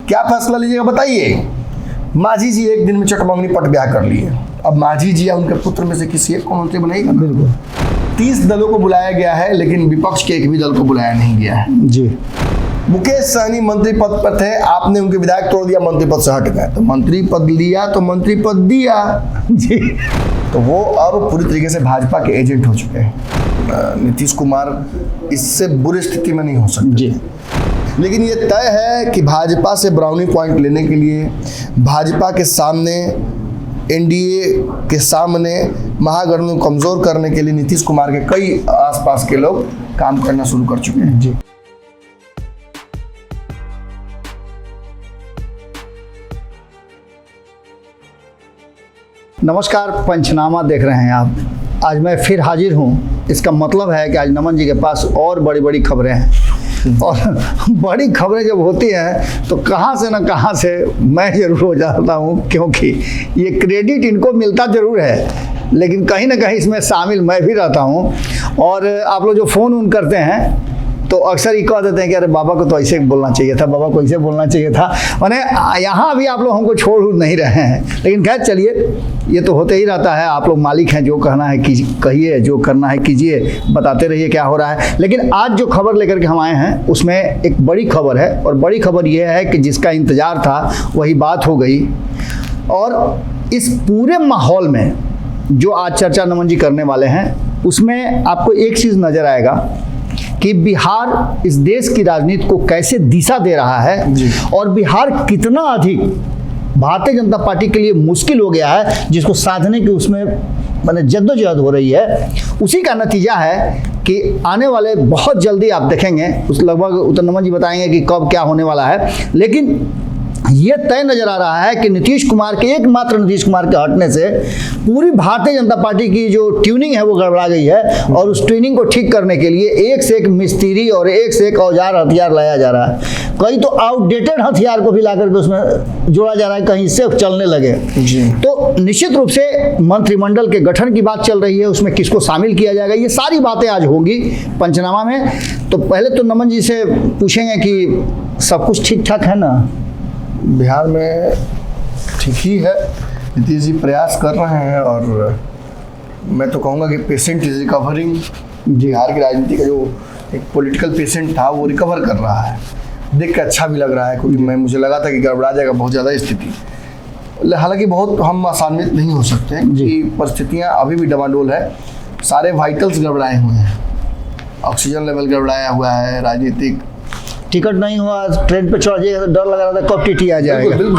क्या फैसला लीजिएगा बताइए। मांझी जी एक दिन में चटमंगनी पट ब्याह कर लिए। अब मांझी जी या उनके पुत्र में से किसी एक को मंत्री बनाएगा। बिल्कुल। 30 दलों को बुलाया गया है, लेकिन विपक्ष के एक भी दल को बुलाया नहीं गया है जी। मुकेश सहनी मंत्री पद पर थे, आपने उनके विधायक तोड़ दिया, मंत्री पद से हट गए। तो मंत्री पद लिया तो मंत्री पद दिया जी। तो वो अब पूरी तरीके से भाजपा के एजेंट हो चुके हैं। नीतीश कुमार इससे बुरी स्थिति में नहीं हो सकते जी। लेकिन ये तय है कि भाजपा से ब्राउनी पॉइंट लेने के लिए, भाजपा के सामने, एनडीए के सामने महागठबंधन को कमजोर करने के लिए नीतीश कुमार के कई आसपास के लोग काम करना शुरू कर चुके हैं जी। नमस्कार, पंचनामा देख रहे हैं आप। आज मैं फिर हाजिर हूँ। इसका मतलब है कि आज नमन जी के पास और बड़ी बड़ी खबरें हैं, और बड़ी खबरें जब होती हैं तो कहाँ से न कहाँ से मैं ज़रूर हो जाता हूँ, क्योंकि ये क्रेडिट इनको मिलता ज़रूर है, लेकिन कहीं ना कहीं इसमें शामिल मैं भी रहता हूँ। और आप लोग जो फ़ोन उन करते हैं तो अक्सर ये कह देते हैं कि अरे बाबा को तो ऐसे बोलना चाहिए था, बाबा को ऐसे बोलना चाहिए था। मैंने यहाँ भी आप लोग हमको छोड़ नहीं रहे हैं, लेकिन खैर चलिए, ये तो होते ही रहता है। आप लोग मालिक हैं, जो कहना है कहिए, जो करना है कीजिए, बताते रहिए क्या हो रहा है। लेकिन आज जो खबर लेकर के हम आए हैं उसमें एक बड़ी खबर है, और बड़ी खबर ये है कि जिसका इंतज़ार था वही बात हो गई। और इस पूरे माहौल में जो आज चर्चा नमन जी करने वाले हैं उसमें आपको एक चीज़ नज़र आएगा कि बिहार इस देश की राजनीति को कैसे दिशा दे रहा है, और बिहार कितना अधिक भारतीय जनता पार्टी के लिए मुश्किल हो गया है, जिसको साधने की उसमें माने जद्दोजहद हो रही है। उसी का नतीजा है कि आने वाले बहुत जल्दी आप देखेंगे, उस लगभग उत्तर नमन जी बताएंगे कि कब क्या होने वाला है, लेकिन ये तय नजर आ रहा है कि नीतीश कुमार के, एकमात्र नीतीश कुमार के हटने से पूरी भारतीय जनता पार्टी की जो ट्यूनिंग है वो गड़बड़ा गई है, और उस ट्यूनिंग को ठीक करने के लिए एक से एक मिस्त्री और एक से एक औजार हथियार लाया जा रहा है। कई तो आउटडेटेड हथियार को भी ला करके उसमें जोड़ा जा रहा है, कहीं इससे चलने लगे जी। तो निश्चित रूप से मंत्रिमंडल के गठन की बात चल रही है, उसमें किसको शामिल किया जाएगा, ये सारी बातें आज होंगी पंचनामा में। तो पहले तो नमन जी से पूछेंगे कि सब कुछ ठीक ठाक है ना बिहार में? ठीक ही है, नीतीश जी प्रयास कर रहे हैं, और मैं तो कहूँगा कि पेशेंट इज रिकवरिंग। बिहार की राजनीति का जो एक पॉलिटिकल पेशेंट था वो रिकवर कर रहा है, देख के अच्छा भी लग रहा है, क्योंकि मुझे लगा था कि गड़बड़ा जाएगा बहुत ज़्यादा स्थिति। हालांकि बहुत हम आसान्वित नहीं हो सकते हैं कि परिस्थितियाँ अभी भी डमाडोल है, सारे वाइटल्स गड़बड़ाए हुए हैं, ऑक्सीजन लेवल गड़बड़ाया हुआ है, राजनीतिक टिकट नहीं हुआ, ट्रेन पे चढ़ जाएगा तो डर लग रहा था कब टीटी आ जाएगा। बिल्कुल,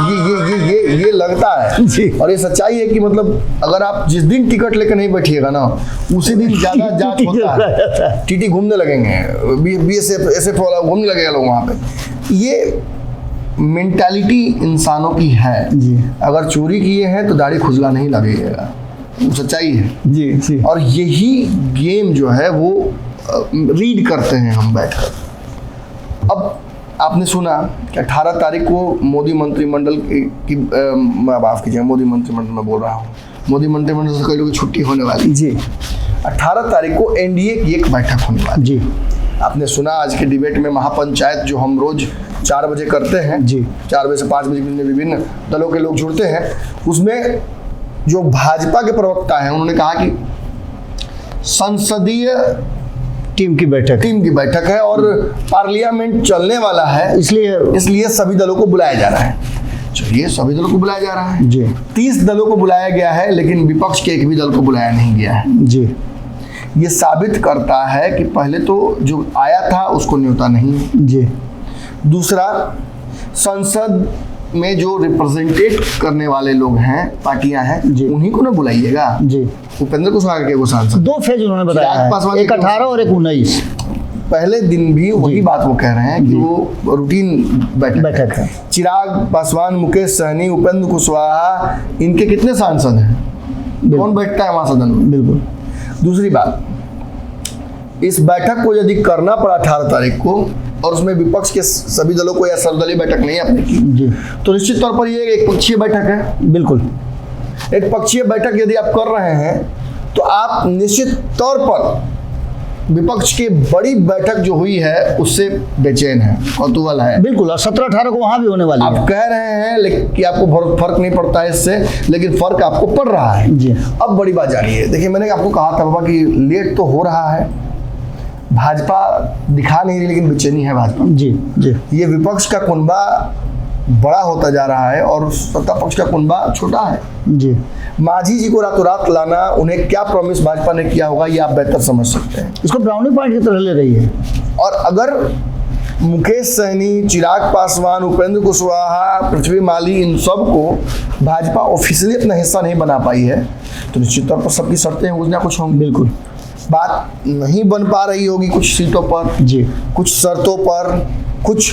ये लगता है जी। और ये सच्चाई है कि मतलब अगर आप जिस दिन टिकट लेकर नहीं बैठिएगा ना, उसी दिन ज्यादा जांच होता है, टीटी घूमने लगेंगे, बीएसएफ एसएफ वाला घूमने लगेगा लोग वहाँ पे। ये मेंटालिटी इंसानों की है जी। अगर चोरी किए हैं तो दाढ़ी खुजला नहीं लगेगा, सच्चाई है जी जी। और यही गेम जो है वो रीड करते हैं हम बैठकर। अब आपने सुना कि 18 तारीख को मोदी मंत्रिमंडल की माफ कीजिएगा, मोदी मंत्रिमंडल में बोल रहा हूँ, मोदी मंत्रिमंडल से कई लोगों की छुट्टी होने वाली जी। 18 तारीख को एनडीए की एक बैठक होने वाली जी। आपने सुना आज के डिबेट में महापंचायत जो हम रोज 4 बजे करते हैं जी, 4 बजे से 5 बजे के विभिन्न दलों के लोग जुड़ते हैं, उसमें जो भाजपा के प्रवक्ता हैं उन्होंने कहा कि संसदीय टीम की बैठक है और पार्लियामेंट चलने वाला है, इसलिए सभी दलों को बुलाया जा रहा है। चलिए, सभी दलों को बुलाया जा रहा है जी। 30 दलों को बुलाया गया है, लेकिन विपक्ष के एक भी दल को बुलाया नहीं गया है जी। ये साबित करता है कि पहले तो जो आया था उसको न्योता नहीं जी। दूसरा, संसद में जो रिप्रेजेंटेट करने वाले लोग हैं, पार्टियां हैं, उन्हीं को ना बुलाइएगा जी। उपेंद्र कुशवाहा के वो सांसद 2 फेज उन्होंने बताया है, एक 18 और एक 19। पहले दिन भी वही बात वो कह रहे हैं कि वो रूटीन बैठक है। चिराग पासवान, मुकेश सहनी, उपेंद्र कुशवाहा, इनके कितने सांसद हैं? कौन बैठता है वहां सदन में? बिल्कुल। दूसरी बात, इस बैठक को यदि करना पड़ा 18 तारीख को और उसमें विपक्ष के सभी दलों को या सर्वदलीय बैठक नहीं अपनी की, तो निश्चित तौर पर ये एक पक्षीय बैठक है। बिल्कुल, एक पक्षीय बैठक यदि आप कर रहे हैं तो आप निश्चित तौर पर विपक्ष की बड़ी बैठक जो हुई है उससे बेचैन है, कौतूहल है। बिल्कुल, और 17-18 को वहाँ भी होने वाली आप है। कह रहे हैं लेकिन कि आपको फर्क नहीं पड़ता है इससे, लेकिन फर्क आपको पड़ रहा है जी। अब बड़ी बात जानिए, देखिए मैंने आपको कहा था बाबा कि लेट तो हो रहा है, भाजपा दिखा नहीं रही लेकिन बेचैनी है भाजपा। जी जी। ये विपक्ष का कुनबा बड़ा होता जा रहा है और सत्ता पक्ष का कुनबा छोटा है। जी। मांझी जी को रातों रात लाना, उन्हें क्या प्रॉमिस भाजपा ने किया होगा ये आप बेहतर समझ सकते हैं। इसको ब्राउनी पॉइंट की तरह ले रही है। और अगर मुकेश सहनी, चिराग पासवान, उपेंद्र कुशवाहा, पृथ्वी माली, इन सब को भाजपा ऑफिशियली अपना हिस्सा नहीं बना पाई है तो निश्चित तौर पर सबकी शर्तें कुछ ना कुछ होंगी। बिल्कुल। बात नहीं बन पा रही होगी कुछ सीटों पर, जी। कुछ शर्तों पर, कुछ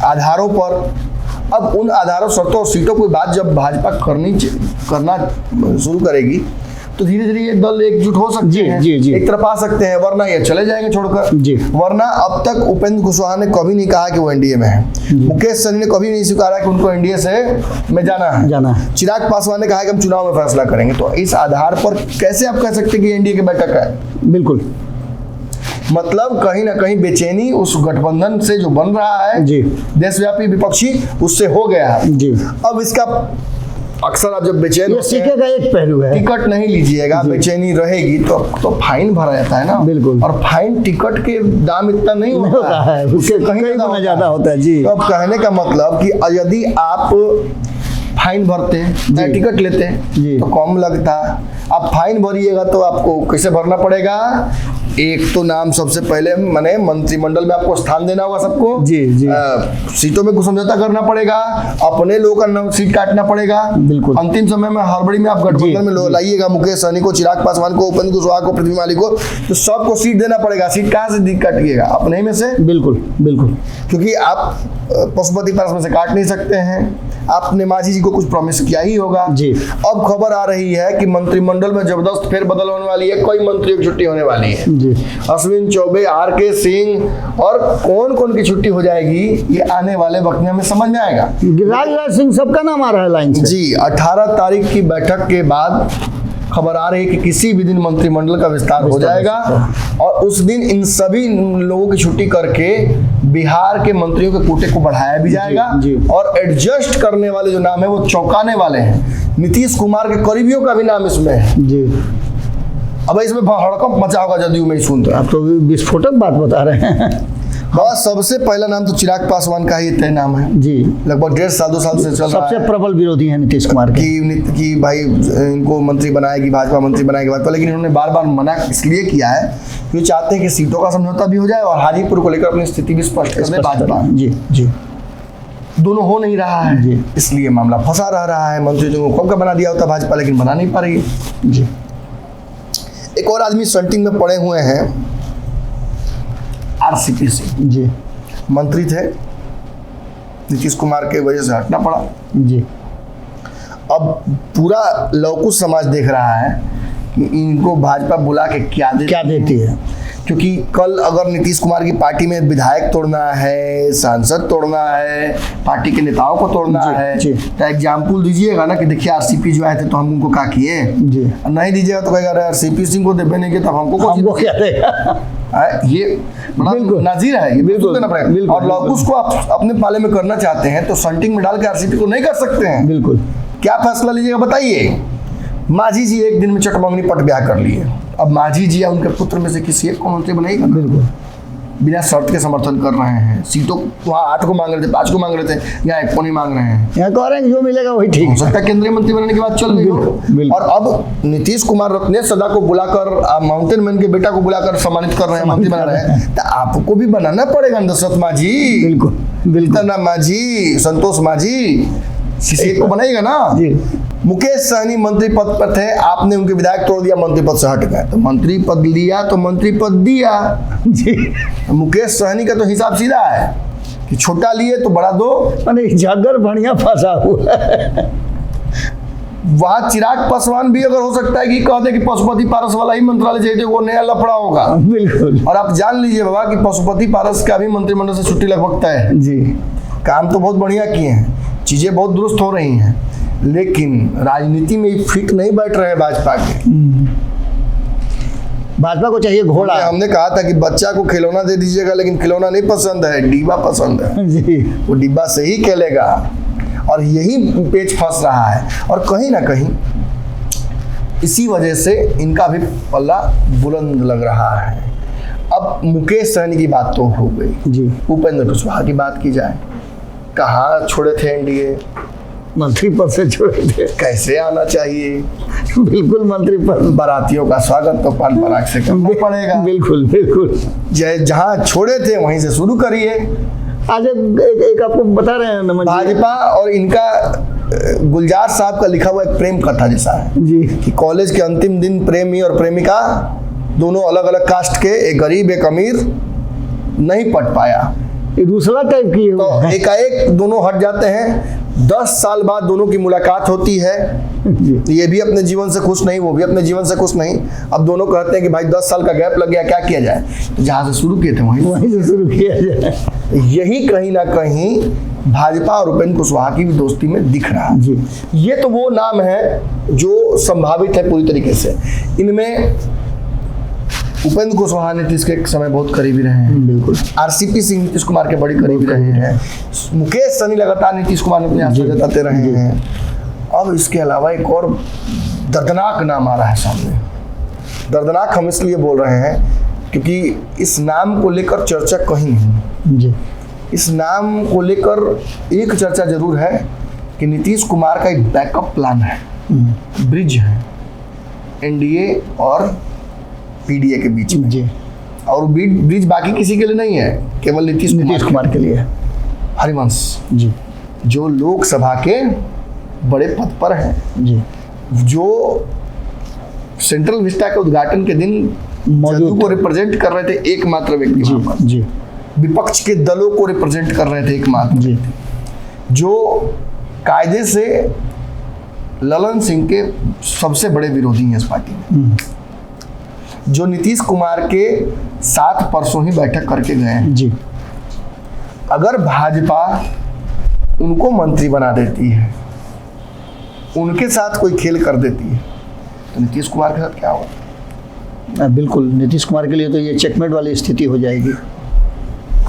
आधारों पर। अब उन आधारों, शर्तों और सीटों की बात जब भाजपा करना शुरू करेगी तो धीरे धीरे ये दल एकजुट हो सकते हैं, एक तरफ आ सकते हैं, वरना ये चले जाएंगे छोड़कर। जी। वरना अब तक उपेंद्र कुशवाहा ने कभी नहीं कहा कि वो एनडीए में है, मुकेश सहनी ने कभी नहीं स्वीकारा कि उनको एनडीए से में जाना है, चिराग पासवान ने कहा कि हम चुनाव में फैसला करेंगे। तो इस आधार पर कैसे आप कह सकते हैं कि एनडीए की बैठक है? बिल्कुल। मतलब कहीं ना कहीं बेचैनी उस गठबंधन से जो बन रहा है जी, देशव्यापी विपक्षी, उससे हो गया है जी। अब इसका अक्सर आप जब बेचैन ये सिक्के का एक पहलू है। टिकट नहीं लीजिएगा, बेचैनी रहेगी तो फाइन भरा जाता है ना। बिल्कुल। और फाइन टिकट के दाम इतना नहीं होता है, उससे कहीं गुना ज्यादा होता है। जी। तो अब कहने का मतलब कि यदि आप फाइन भरते हैं, टिकट लेते हैं तो कम लगता है। आप फाइन भरिएगा तो आपको कैसे भरना पड़ेगा? एक तो नाम सबसे पहले माने मंत्रिमंडल में आपको स्थान देना होगा सबको। जी जी। सीटों में कुछ समझौता करना पड़ेगा, अपने लोगों का नाम सीट काटना पड़ेगा। बिल्कुल। अंतिम समय में हड़बड़ी में आप गठबंधन में लाइएगा मुकेश सहनी को, चिराग पासवान को, उपेंद्र कुशवाहा को, पृथ्वी माली को, तो सबको सीट देना पड़ेगा। सीट कहाँ से काटिएगा? अपने में से। बिल्कुल बिल्कुल। क्योंकि आप पशुपति पारस में से काट नहीं सकते हैं। आपने मांझी जी को कुछ प्रॉमिस किया ही होगा। जी। अब खबर आ रही है कि मंत्रिमंडल में जबरदस्त फेरबदल होने वाली है, कई मंत्रियों की छुट्टी होने वाली है। जी। अश्विन चौबे, आर.के. सिंह और कौन कौन की छुट्टी हो जाएगी ये आने वाले वक्त में हमें समझ में आएगा। गिरिराज सिंह सबका नाम आ रहा है लाइन से। जी। 18 तारीख की बैठक के बाद खबर आ रही है कि किसी भी दिन मंत्रिमंडल का विस्तार हो जाएगा और उस दिन इन सभी लोगों की छुट्टी करके बिहार के मंत्रियों के कोटे को बढ़ाया भी जाएगा। जी। और एडजस्ट करने वाले जो नाम है वो चौंकाने वाले हैं। नीतीश कुमार के करीबियों का भी नाम इसमें है। जी। अब इसमें हड़कंप मचा होगा जदयू में सुन आप तो विस्फोटक बात बता रहे हैं। बस सबसे पहला नाम तो चिराग पासवान का ही तय नाम है। जी। लगभग 1.5-2 साल से चल रहा है। सबसे प्रबल विरोधी है नीतीश कुमार के कि भाई इनको मंत्री बनाएगी भाजपा, मंत्री बनाएगी भाजपा, लेकिन इन्होंने बार बार मना इसलिए किया है कि वो चाहते हैं कि सीटों का समझौता भी हो जाए और हाजीपुर को लेकर अपनी स्थिति भी स्पष्ट कर दे भाजपा। जी जी। दोनों हो नहीं रहा है जी, इसलिए मामला फंसा रहा है। मंत्री जो कब का बना दिया होता भाजपा, लेकिन बना नहीं पा रही है। जी। एक और आदमी संटिंग में पड़े हुए हैं, आरसीपी सिंह जी। मंत्री थे, नीतीश कुमार के वजह से हटना पड़ा। जी। अब पूरा लौकुश समाज देख रहा है कि इनको भाजपा बुला के क्या देती है, क्योंकि कल अगर नीतीश कुमार की पार्टी में विधायक तोड़ना है, सांसद तोड़ना है, पार्टी के नेताओं को तोड़ना है, तो एग्जाम्पल दीजिएगा ना कि देखिए आरसीपी जो आए थे तो हम उनको क्या किए। नहीं दीजिएगा तो कहेगा आरसीपी सिंह को देवे नहीं किया तब हमको क्या देगा। ये बड़ा नाजीर है, ये बिल्कुल देना पड़ेगा। और लौकुश को आप अपने पाले में करना चाहते हैं तो संटिंग में डाल के आरसीपी को नहीं कर सकते हैं। बिल्कुल। क्या फैसला लीजिएगा बताइए। मांझी जी एक दिन में चटमंगनी पट ब्याह कर लिए। अब मांझी जी या उनके पुत्र में से किसी एक को मंत्री बनाएगा। बिल्कुल। बिना शर्त के समर्थन कर रहे हैं। सीटों वहाँ 8 को मांग रहे थे, 5 को मांग रहे थे, यहाँ 1 को नहीं मांग रहे हैं। यहाँ कह रहे हैं जो मिलेगा वही ठीक हो सकता है। केंद्रीय मंत्री बनने के बाद चल गई हो। और अब नीतीश कुमार रत्नेश सदा को बुलाकर, माउंटेन मैन के बेटा को बुलाकर सम्मानित कर रहे हैं, मंत्री बना रहे हैं, तो आपको भी बनाना पड़ेगा दशरथ मांझी। बिल्कुल बिल्कुल। मांझी, संतोष मांझी, किसी एक को बनाएगा ना। जी। मुकेश सहनी मंत्री पद पर थे, आपने उनके विधायक तोड़ दिया, मंत्री पद से हट गए। तो मंत्री पद लिया तो मंत्री पद दिया। जी। मुकेश सहनी का तो हिसाब सीधा है कि छोटा लिए तो बड़ा दो। जागर बढ़िया फंसा हुआ है। वहाँ चिराग पासवान भी अगर हो सकता है कि कह दे कि पशुपति पारस वाला ही मंत्रालय चाहिए, वो नया लफड़ा होगा। बिल्कुल। और आप जान लीजिए बाबा कि पशुपति पारस का भी मंत्रिमंडल से छुट्टी लगभग तय है। जी। काम तो बहुत बढ़िया किए हैं, चीजें बहुत दुरुस्त हो रही हैं, लेकिन राजनीति में फिट नहीं बैठ रहे हैं भाजपा के। भाजपा को चाहिए घोड़ा। हमने कहा था कि बच्चा को खिलौना दे दीजिएगा, लेकिन खिलौना नहीं पसंद है, डिब्बा पसंद है। जी, वो डिब्बा से ही खेलेगा, और यही पेच फंस रहा है। और कहीं ना कहीं इसी वजह से इनका भी पल्ला बुलंद लग रहा है। अब मुकेश सहनी की बात तो हो गई, जी, उपेंद्र कुशवाहा की बात की जाए। कहाँ छोड़े थे एनडीए, मंत्री पद से छोड़े थे। कैसे आना चाहिए, बिल्कुल मंत्री पद। बारातियों का स्वागत तो पान पराग से करना पड़ेगा। बिल्कुल बिल्कुल। जहाँ छोड़े थे वहीं से शुरू करिए। आज एक आपको बता रहे हैं नमन जी, भाजपा और इनका गुलजार साहब का लिखा हुआ एक प्रेम कथा जैसा है जी, कि कॉलेज के अंतिम दिन प्रेमी और प्रेमिका दोनों अलग अलग कास्ट के, एक गरीब एक अमीर, नहीं पट पाया ये दूसरा टाइप की है। तो एकाएक दोनों हट जाते हैं। 10 साल बाद दोनों की मुलाकात होती है। जी, ये भी अपने जीवन से खुश नहीं, वो भी अपने जीवन से खुश नहीं। अब दोनों कहते हैं कि भाई 10 साल का गैप लग गया, क्या किया जाए। तो जहाँ से शुरू किए थे वहीं से शुरू किया जाए। यही कहीं ना कहीं भाजपा और उपेंद्र कुशवाहा की भी दोस्ती में दिख रहा है। जी, ये तो वो नाम है जो संभावित है पूरी तरीके से। इनमें उपेंद्र कुशवाहा नीतीश के एक समय बहुत करीबी रहे हैं, बिल्कुल। आरसीपी सिंह नीतीश कुमार के बड़ी करीबी रहे हैं, मुकेश सहनी लगातार नीतीश कुमार ने अपने हाथ जताते रहे हैं। अब इसके अलावा एक और दर्दनाक नाम आ रहा है सामने। दर्दनाक हम इसलिए बोल रहे हैं क्योंकि इस नाम को लेकर चर्चा कहीं नहीं। जी, इस नाम को लेकर एक चर्चा जरूर है कि नीतीश कुमार का एक बैकअप प्लान है, ब्रिज है एनडीए और पीडीए के बीच में। जी, और ब्रिज बाकी किसी के लिए नहीं है, केवल नीतीश कुमार के लिए। हरिवंश जी, जो लोकसभा के बड़े पद पर हैं, जी, जो सेंट्रल विस्टा के उद्घाटन के दिन जदयू को रिप्रेजेंट कर रहे थे एकमात्र व्यक्ति, जी, वहाँ पर जी, विपक्ष के दलों को रिप्रेजेंट कर रहे थे एकमात्र, जी, जो कायदे से ललन सिंह के सबसे बड़े विरोधी हैं इस पार्टी में, जो नीतीश कुमार के साथ परसों ही बैठक करके गए हैं। जी, अगर भाजपा उनको मंत्री बना देती है, उनके साथ कोई खेल कर देती है, तो नीतीश कुमार के साथ क्या होगा? बिल्कुल नीतीश कुमार के लिए तो ये चेकमेट वाली स्थिति हो जाएगी।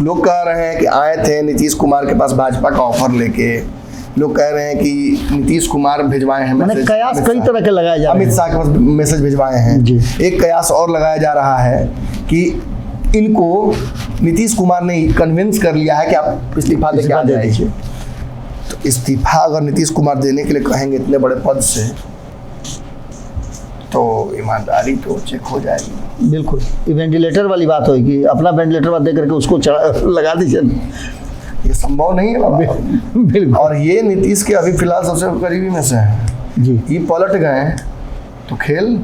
लोग कह रहे हैं कि आए थे नीतीश कुमार के पास भाजपा का ऑफर लेके। लोग कह रहे हैं कि नीतीश कुमार भिजवाए हैं मैसेज, कयास कई तरह के लगाए जा रहे हैं। अमित शाह के पास मैसेज भिजवाए हैं। जी। एक कयास और लगाया जा रहा है कि इनको नीतीश कुमार ने कन्विंस कर लिया है कि आप इस्तीफा देके आ जाइए। तो इस्तीफा अगर नीतीश कुमार देने के लिए कहेंगे इतने बड़े पद से, तो ईमानदारी तो चेक हो जाएगी। बिल्कुल, ये वेंटिलेटर वाली बात होगी, अपना वेंटिलेटर दे करके उसको लगा दीजिए। ये संभव नहीं है बाबा। बिल्कुल। और ये नीतीश के अभी फिलहाल सबसे करीबी में से है। जी, ये पलट गए तो खेल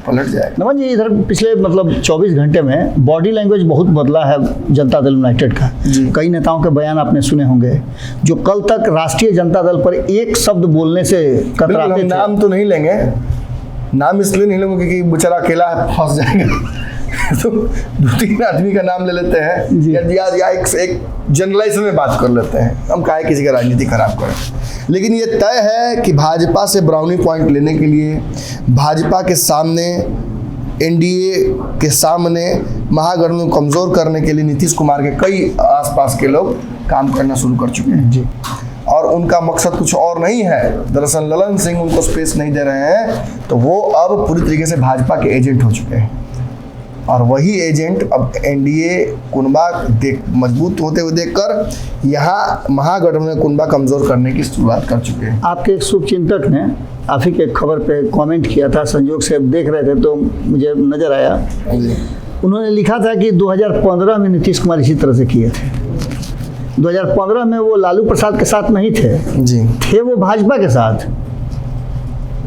पलट जाएगा। नमन जी, इधर पिछले 24 घंटे में बॉडी लैंग्वेज बहुत बदला है जनता दल यूनाइटेड का। कई नेताओं के बयान आपने सुने होंगे, जो कल तक राष्ट्रीय जनता दल पर एक शब्द बोलने से कतराते थे। नाम तो नहीं लेंगे, नाम इसलिए नहीं लेंगे क्योंकि बेचारा अकेला है, फंस जाएगा। तो 2-3 आदमी का नाम ले लेते हैं या एक जनरलाइजेशन में बात कर लेते हैं। हम काहे किसी का राजनीति खराब करें। लेकिन ये तय है कि भाजपा से ब्राउनी पॉइंट लेने के लिए, भाजपा के सामने, एनडीए के सामने महागठबंधन को कमजोर करने के लिए नीतीश कुमार के कई आसपास के लोग काम करना शुरू कर चुके हैं। जी, और उनका मकसद कुछ और नहीं है। दरअसल ललन सिंह उनको स्पेस नहीं दे रहे हैं, तो वो अब पूरी तरीके से भाजपा के एजेंट हो चुके हैं। और वही एजेंट अब एनडीए कुनबा मजबूत होते हुए देखकर यहाँ महागठबंधन कुनबा कमजोर करने की शुरुआत कर चुके हैं। आपके एक शुभचिंतक ने आप ही के खबर पे कमेंट किया था, संयोग से देख रहे थे तो मुझे नजर आया। उन्होंने लिखा था कि 2015 में नीतीश कुमार इसी तरह से किए थे। 2015 में वो लालू प्रसाद के साथ नहीं थे, थे वो भाजपा के साथ,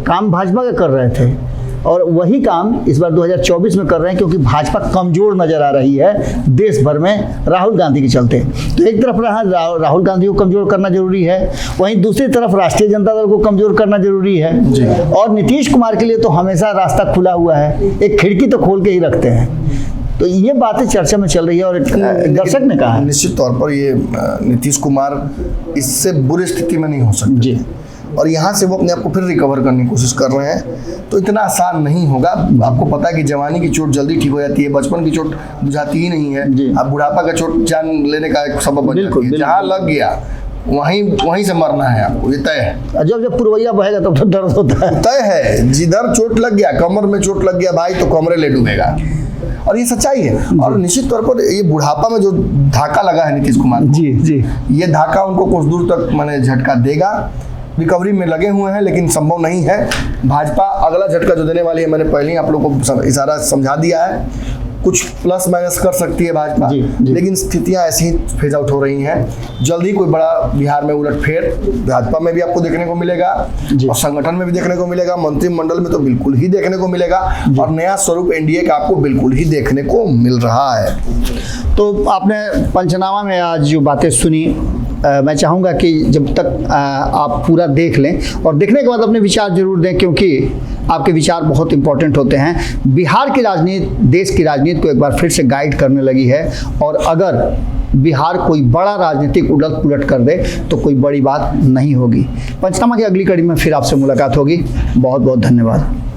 काम भाजपा का कर रहे थे। और वही काम इस बार 2024 में कर रहे हैं, क्योंकि भाजपा कमजोर नजर आ रही है देश भर में राहुल गांधी के चलते। तो एक तरफ राहुल गांधी को कमजोर करना जरूरी है, वहीं दूसरी तरफ राष्ट्रीय जनता दल को कमजोर करना जरूरी है। और नीतीश कुमार के लिए तो हमेशा रास्ता खुला हुआ है, एक खिड़की तो खोल के ही रखते हैं। तो ये बातें चर्चा में चल रही है और दर्शक ने कहा निश्चित तौर पर ये नीतीश कुमार इससे बुरी स्थिति में नहीं हो सकते। जी। और यहाँ से वो अपने आप को फिर रिकवर करने की कोशिश कर रहे हैं। तो इतना आसान नहीं होगा। आपको पता है कि जवानी की चोट जल्दी ठीक हो जाती है, बचपन की चोट बुझाती ही नहीं है। अब बुढ़ापा का चोट जान लेने का एक सबब बन जाती है। जहाँ लग गया वहीं से मरना है आपको, ये तय है। जब पुरवैया बहेगा तब तो दर्द होता है। तय है, जिधर चोट लग गया, कमर में चोट लग गया भाई, तो कमरे ले डूबेगा। और ये सच्चाई है। और निश्चित तौर पर ये बुढ़ापा में जो धाका लगा है नीतीश कुमार को, जी, ये धाका उनको कुछ दूर तक माने झटका देगा। रिकवरी में लगे हुए हैं, लेकिन संभव नहीं है। भाजपा अगला झटका जो देने वाली है, मैंने पहले ही आप लोगों को इशारा समझा दिया है। कुछ प्लस माइनस कर सकती है भाजपा, लेकिन स्थितियां ऐसी ही फेज आउट हो रही हैं। जल्दी कोई बड़ा बिहार में उलटफेर भाजपा में भी आपको देखने को मिलेगा, और संगठन में भी देखने को मिलेगा, मंत्रिमंडल में तो बिल्कुल ही देखने को मिलेगा, और नया स्वरूप एनडीए का आपको बिल्कुल ही देखने को मिल रहा है। तो आपने पंचनामा में आज जो बातें सुनी, मैं चाहूँगा कि जब तक आप पूरा देख लें और देखने के बाद अपने विचार जरूर दें, क्योंकि आपके विचार बहुत इंपॉर्टेंट होते हैं। बिहार की राजनीति, देश की राजनीति को एक बार फिर से गाइड करने लगी है, और अगर बिहार कोई बड़ा राजनीतिक उलट पुलट कर दे तो कोई बड़ी बात नहीं होगी। पंचनामा की अगली कड़ी में फिर आपसे मुलाकात होगी। बहुत बहुत धन्यवाद।